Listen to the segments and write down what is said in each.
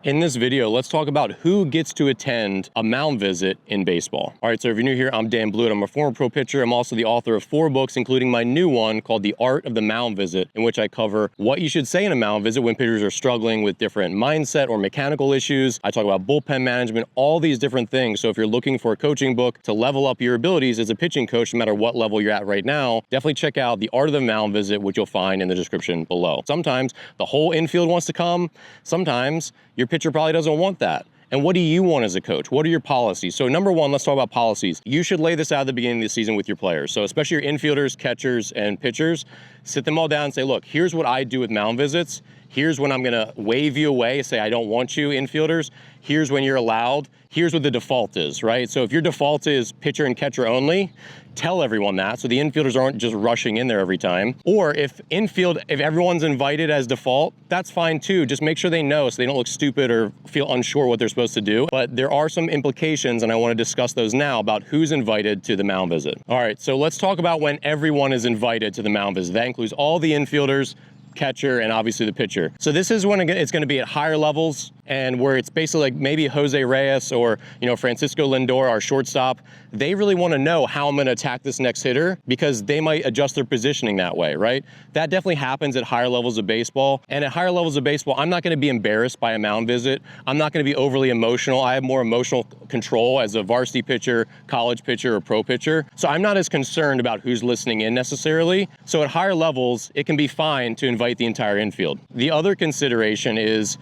In this video, let's talk about who gets to attend a mound visit in baseball. All right, so if you're new here, I'm Blewett. I'm a former pro pitcher. I'm also the author of 4 books, including my new one called The Art of the Mound Visit, in which I cover what you should say in a mound visit when pitchers are struggling with different mindset or mechanical issues. I talk about bullpen management, all these different things. So if you're looking for a coaching book to level up your abilities as a pitching coach, no matter what level you're at right now, definitely check out The Art of the Mound Visit, which you'll find in the description below. Sometimes the whole infield wants to come. Sometimes your pitcher probably doesn't want that. And what do you want as a coach? What are your policies? So number one, let's talk about policies. You should lay this out at the beginning of the season with your players. So especially your infielders, catchers, and pitchers, sit them all down and say, look, here's what I do with mound visits. Here's when I'm gonna wave you away, say I don't want you, infielders. Here's when you're allowed. Here's what the default is, right? So if your default is pitcher and catcher only, tell everyone that so the infielders aren't just rushing in there every time. Or if everyone's invited as default, that's fine too. Just make sure they know so they don't look stupid or feel unsure what they're supposed to do. But there are some implications, and I want to discuss those now about who's invited to the mound visit. All right, so let's talk about when everyone is invited to the mound visit. That includes all the infielders, catcher, and obviously the pitcher. So this is when it's going to be at higher levels, and where it's basically like maybe Jose Reyes or Francisco Lindor, our shortstop. They really want to know how I'm going to attack this next hitter because they might adjust their positioning that way, right? That definitely happens at higher levels of baseball. And at higher levels of baseball, I'm not going to be embarrassed by a mound visit. I'm not going to be overly emotional. I have more emotional control as a varsity pitcher, college pitcher, or pro pitcher. So I'm not as concerned about who's listening in necessarily. So at higher levels, it can be fine to invite the entire infield. The other consideration is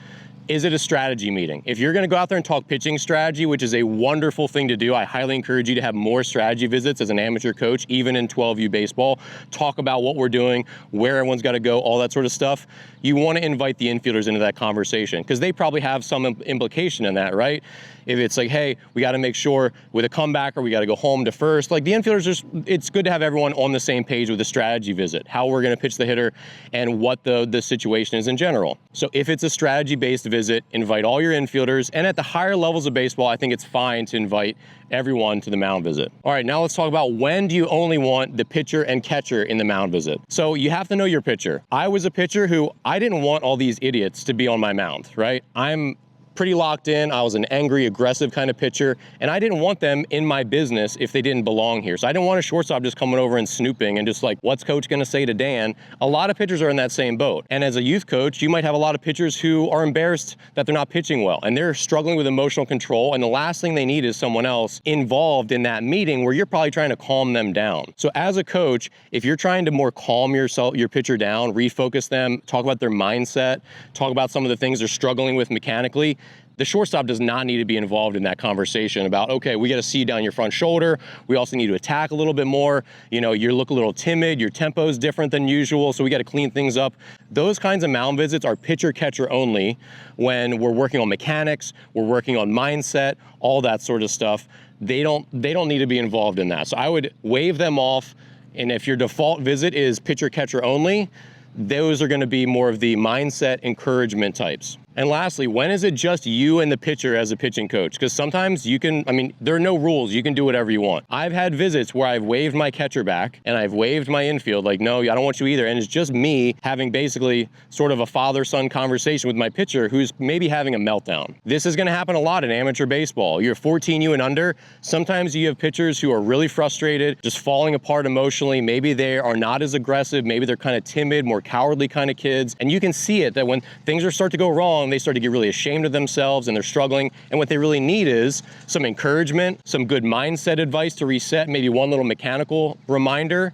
it a strategy meeting? If you're going to go out there and talk pitching strategy, which is a wonderful thing to do, I highly encourage you to have more strategy visits as an amateur coach, even in 12U baseball. Talk about what we're doing, where everyone's got to go, all that sort of stuff. You want to invite the infielders into that conversation because they probably have some implication in that, right? If it's like, hey, we got to make sure with a comebacker, we got to go home to first. Like the infielders, it's good to have everyone on the same page with the strategy visit, how we're going to pitch the hitter and what the situation is in general. So if it's a strategy-based visit, invite all your infielders. And at the higher levels of baseball, I think it's fine to invite everyone to the mound visit. All right, now let's talk about when do you only want the pitcher and catcher in the mound visit. So you have to know your pitcher. I was a pitcher who I didn't want all these idiots to be on my mound, right? I'm pretty locked in. I was an angry, aggressive kind of pitcher, and I didn't want them in my business if they didn't belong here. So I didn't want a shortstop just coming over and snooping and just like, what's coach gonna say to Dan? A lot of pitchers are in that same boat. And as a youth coach, you might have a lot of pitchers who are embarrassed that they're not pitching well, and they're struggling with emotional control, and the last thing they need is someone else involved in that meeting where you're probably trying to calm them down. So as a coach, if you're trying to more calm your pitcher down, refocus them, talk about their mindset, talk about some of the things they're struggling with mechanically, the shortstop does not need to be involved in that conversation about, okay, we got to see down your front shoulder. We also need to attack a little bit more. You look a little timid. Your tempo is different than usual, so we got to clean things up. Those kinds of mound visits are pitcher-catcher only when we're working on mechanics, we're working on mindset, all that sort of stuff. They don't need to be involved in that. So I would wave them off, and if your default visit is pitcher-catcher only, those are going to be more of the mindset encouragement types. And lastly, when is it just you and the pitcher as a pitching coach? Because sometimes there are no rules. You can do whatever you want. I've had visits where I've waved my catcher back and I've waved my infield, like, no, I don't want you either. And it's just me having basically sort of a father-son conversation with my pitcher who's maybe having a meltdown. This is going to happen a lot in amateur baseball. You're 14U and under. Sometimes you have pitchers who are really frustrated, just falling apart emotionally. Maybe they are not as aggressive. Maybe they're kind of timid, more cowardly kind of kids. And you can see it that when things start to go wrong, they start to get really ashamed of themselves and they're struggling. And what they really need is some encouragement, some good mindset advice to reset, maybe one little mechanical reminder.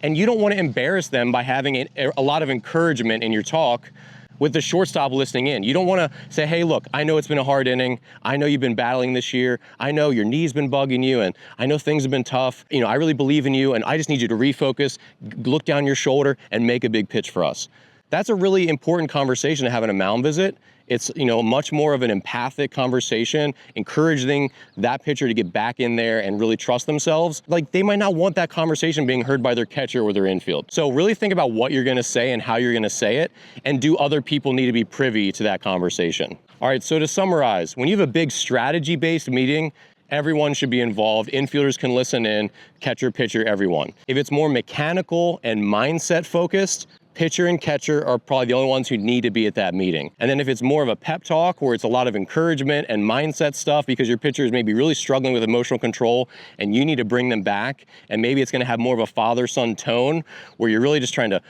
And you don't want to embarrass them by having a lot of encouragement in your talk with the shortstop listening in. You don't want to say, hey, look, I know it's been a hard inning. I know you've been battling this year. I know your knee's been bugging you, and I know things have been tough. I really believe in you, and I just need you to refocus, look down your shoulder, and make a big pitch for us. That's a really important conversation to have in a mound visit. It's, much more of an empathic conversation, encouraging that pitcher to get back in there and really trust themselves. Like, they might not want that conversation being heard by their catcher or their infield. So really think about what you're going to say and how you're going to say it, and do other people need to be privy to that conversation? All right, so to summarize, when you have a big strategy-based meeting, everyone should be involved. Infielders can listen in, catcher, pitcher, everyone. If it's more mechanical and mindset focused, pitcher and catcher are probably the only ones who need to be at that meeting. And then if it's more of a pep talk where it's a lot of encouragement and mindset stuff because your pitcher is maybe really struggling with emotional control and you need to bring them back, and maybe it's going to have more of a father-son tone where you're really just trying to,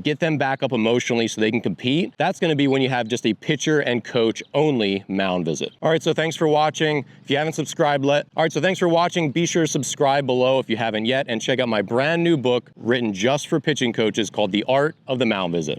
get them back up emotionally so they can compete, that's going to be when you have just a pitcher and coach only mound visit. All right, so thanks for watching. If you haven't subscribed, thanks for watching. Be sure to subscribe below if you haven't yet, and check out my brand new book written just for pitching coaches called The Art of the Mound Visit.